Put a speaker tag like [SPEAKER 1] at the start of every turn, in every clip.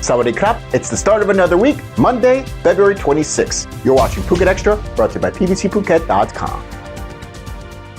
[SPEAKER 1] Sawadee krap, it's the start of another week, Monday, February 26th. You're watching Phuket Extra, brought to you by pbcphuket.com.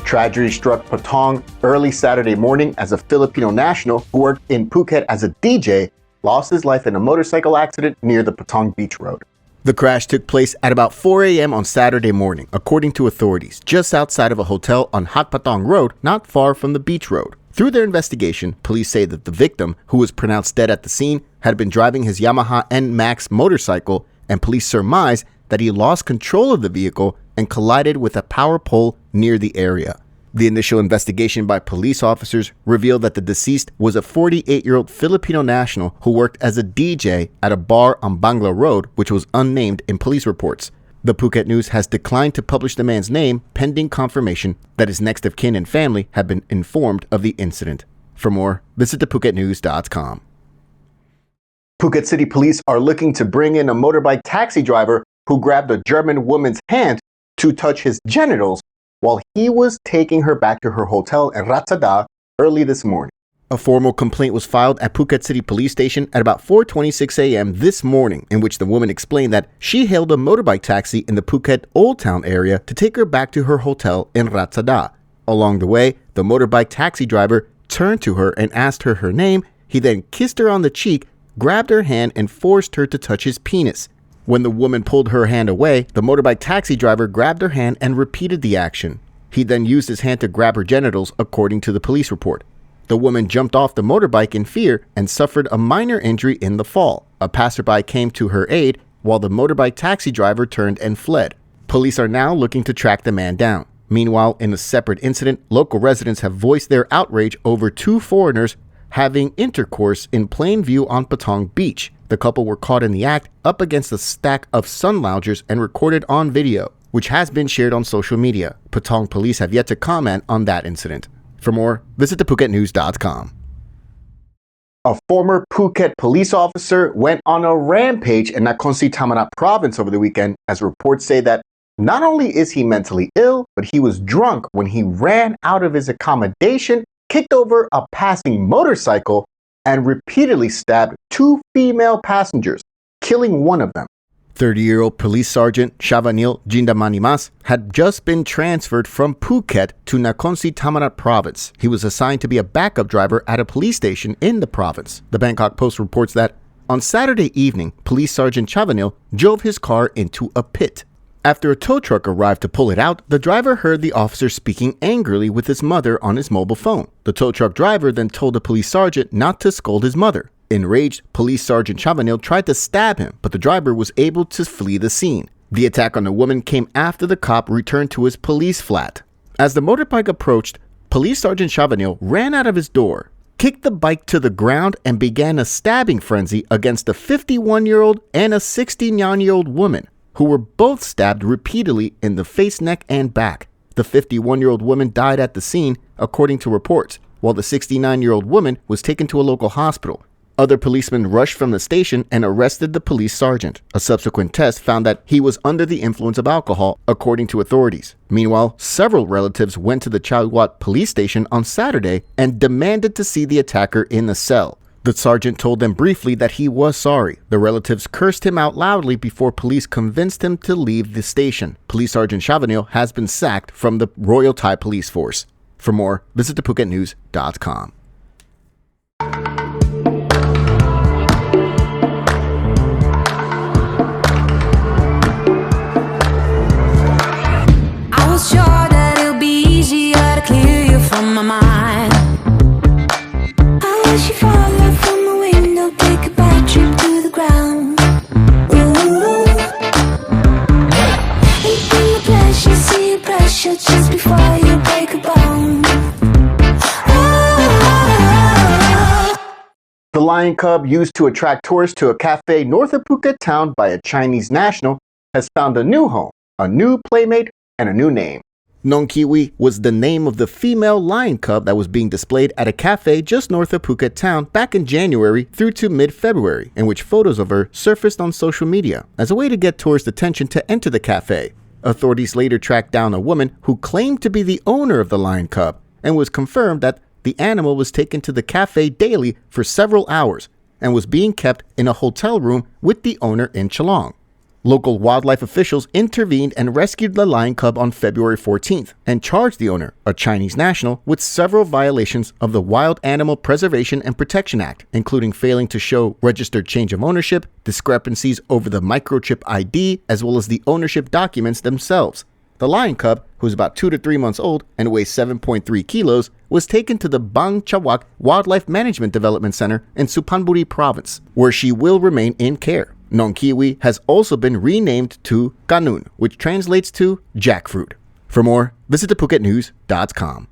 [SPEAKER 1] Tragedy struck Patong early Saturday morning as a Filipino national who worked in Phuket as a DJ lost his life in a motorcycle accident near the Patong Beach Road. The crash took place at about 4 a.m. on Saturday morning, according to authorities, just outside of a hotel on Hat Patong Road, not far from the beach road. Through their investigation, police say that the victim, who was pronounced dead at the scene, had been driving his Yamaha N-Max motorcycle, and police surmise that he lost control of the vehicle and collided with a power pole near the area. The initial investigation by police officers revealed that the deceased was a 48-year-old Filipino national who worked as a DJ at a bar on Bangla Road, which was unnamed in police reports. The Phuket News has declined to publish the man's name pending confirmation that his next of kin and family have been informed of the incident. For more, visit thephuket.news.com. Phuket City Police are looking to bring in a motorbike taxi driver who grabbed a German woman's hand to touch his genitals while he was taking her back to her hotel in Ratsada early this morning. A formal complaint was filed at Phuket City Police Station at about 4:26 a.m. this morning, in which the woman explained that she hailed a motorbike taxi in the Phuket Old Town area to take her back to her hotel in Ratsada. Along the way, the motorbike taxi driver turned to her and asked her her name. He then kissed her on the cheek, grabbed her hand, and forced her to touch his penis. When the woman pulled her hand away, the motorbike taxi driver grabbed her hand and repeated the action. He then used his hand to grab her genitals, according to the police report. The woman jumped off the motorbike in fear and suffered a minor injury in the fall. A passerby came to her aid while the motorbike taxi driver turned and fled. Police are now looking to track the man down. Meanwhile, in a separate incident, local residents have voiced their outrage over two foreigners having intercourse in plain view on Patong Beach. The couple were caught in the act up against a stack of sun loungers and recorded on video, which has been shared on social media. Patong police have yet to comment on that incident. For more, visit thephuket.news.com. A former Phuket police officer went on a rampage in Nakhon Si Thammarat province over the weekend, as reports say that not only is he mentally ill, but he was drunk when he ran out of his accommodation, kicked over a passing motorcycle, and repeatedly stabbed two female passengers, killing one of them. 30-year-old Police Sergeant Shavanil Jindamanimas had just been transferred from Phuket to Nakhon Si Thammarat province. He was assigned to be a backup driver at a police station in the province. The Bangkok Post reports that on Saturday evening, Police Sergeant Shavanil drove his car into a pit. After a tow truck arrived to pull it out, the driver heard the officer speaking angrily with his mother on his mobile phone. The tow truck driver then told the police sergeant not to scold his mother. Enraged, Police Sergeant Chavanil tried to stab him, but the driver was able to flee the scene. The attack on the woman came after the cop returned to his police flat. As the motorbike approached, Police Sergeant Chavanil ran out of his door, kicked the bike to the ground, and began a stabbing frenzy against a 51-year-old and a 69-year-old woman, who were both stabbed repeatedly in the face, neck, and back. The 51-year-old woman died at the scene, according to reports, while the 69-year-old woman was taken to a local hospital. Other policemen rushed from the station and arrested the police sergeant. A subsequent test found that he was under the influence of alcohol, according to authorities. Meanwhile, several relatives went to the Chawat police station on Saturday and demanded to see the attacker in the cell. The sergeant told them briefly that he was sorry. The relatives cursed him out loudly before police convinced him to leave the station. Police Sergeant Chavanil has been sacked from the Royal Thai Police Force. For more, visit thephuket.news.com.
[SPEAKER 2] I was sure that it'll be easier to clear you from my mind. I wish you fall out from a window, take a bad trip to the ground. Ooh. And bring the pleasure, see your pressure just before you break a bone.
[SPEAKER 1] The lion cub used to attract tourists to a cafe north of Phuket town by a Chinese national has found a new home, a new playmate, and a new name. Nong Kiwi was the name of the female lion cub that was being displayed at a cafe just north of Phuket town back in January through to mid-February, in which photos of her surfaced on social media as a way to get tourist attention to enter the cafe. Authorities later tracked down a woman who claimed to be the owner of the lion cub and was confirmed that the animal was taken to the cafe daily for several hours. and was being kept in a hotel room with the owner in Geelong. Local wildlife officials intervened and rescued the lion cub on February 14th and charged the owner, a Chinese national, with several violations of the Wild Animal Preservation and Protection Act, including failing to show registered change of ownership, discrepancies over the microchip ID, as well as the ownership documents themselves. The lion cub, who's about 2 to 3 months old and weighs 7.3 kilos, was taken to the Bang Chawak Wildlife Management Development Center in Suphanburi Province, where she will remain in care. Nong Kiwi has also been renamed to Kanun, which translates to jackfruit. For more, visit thephuket.news.com.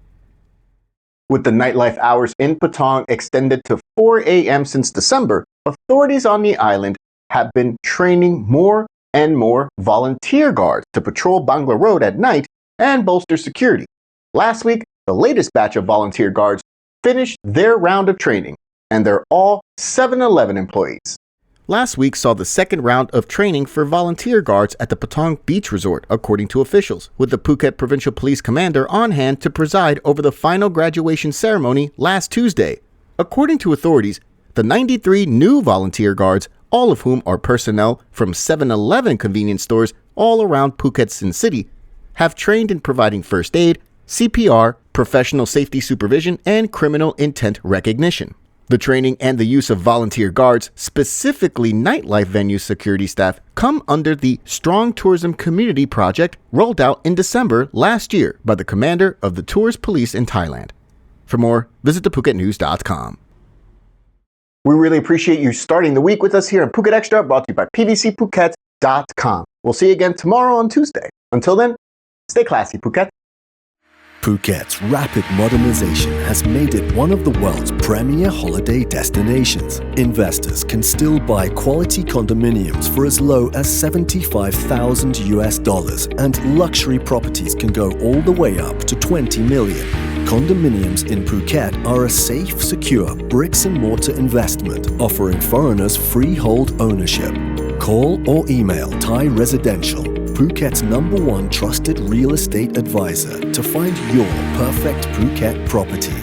[SPEAKER 1] With the nightlife hours in Patong extended to 4 a.m. since December, authorities on the island have been training more and more volunteer guards to patrol Bangla Road at night and bolster security. Last week, the latest batch of volunteer guards finished their round of training, and they're all 7-Eleven employees. Last week saw the second round of training for volunteer guards at the Patong Beach Resort, according to officials, with the Phuket Provincial Police Commander on hand to preside over the final graduation ceremony last Tuesday. According to authorities, the 93 new volunteer guards, all of whom are personnel from 7-Eleven convenience stores all around Phuket Sin City, have trained in providing first aid, CPR, professional safety supervision, and criminal intent recognition. The training and the use of volunteer guards, specifically nightlife venue security staff, come under the Strong Tourism Community Project rolled out in December last year by the commander of the Tourist Police in Thailand. For more, visit thephuket.news.com. We really appreciate you starting the week with us here on Phuket Extra, brought to you by pvcphuket.com. We'll see you again tomorrow on Tuesday. Until then, stay classy, Phuket.
[SPEAKER 3] Phuket's rapid modernization has made it one of the world's premier holiday destinations. Investors can still buy quality condominiums for as low as $75,000 and luxury properties can go all the way up to 20 million. Condominiums in Phuket are a safe, secure bricks-and-mortar investment offering foreigners freehold ownership. Call or email Thai Residential, Phuket's #1 trusted real estate advisor, to find your perfect Phuket property.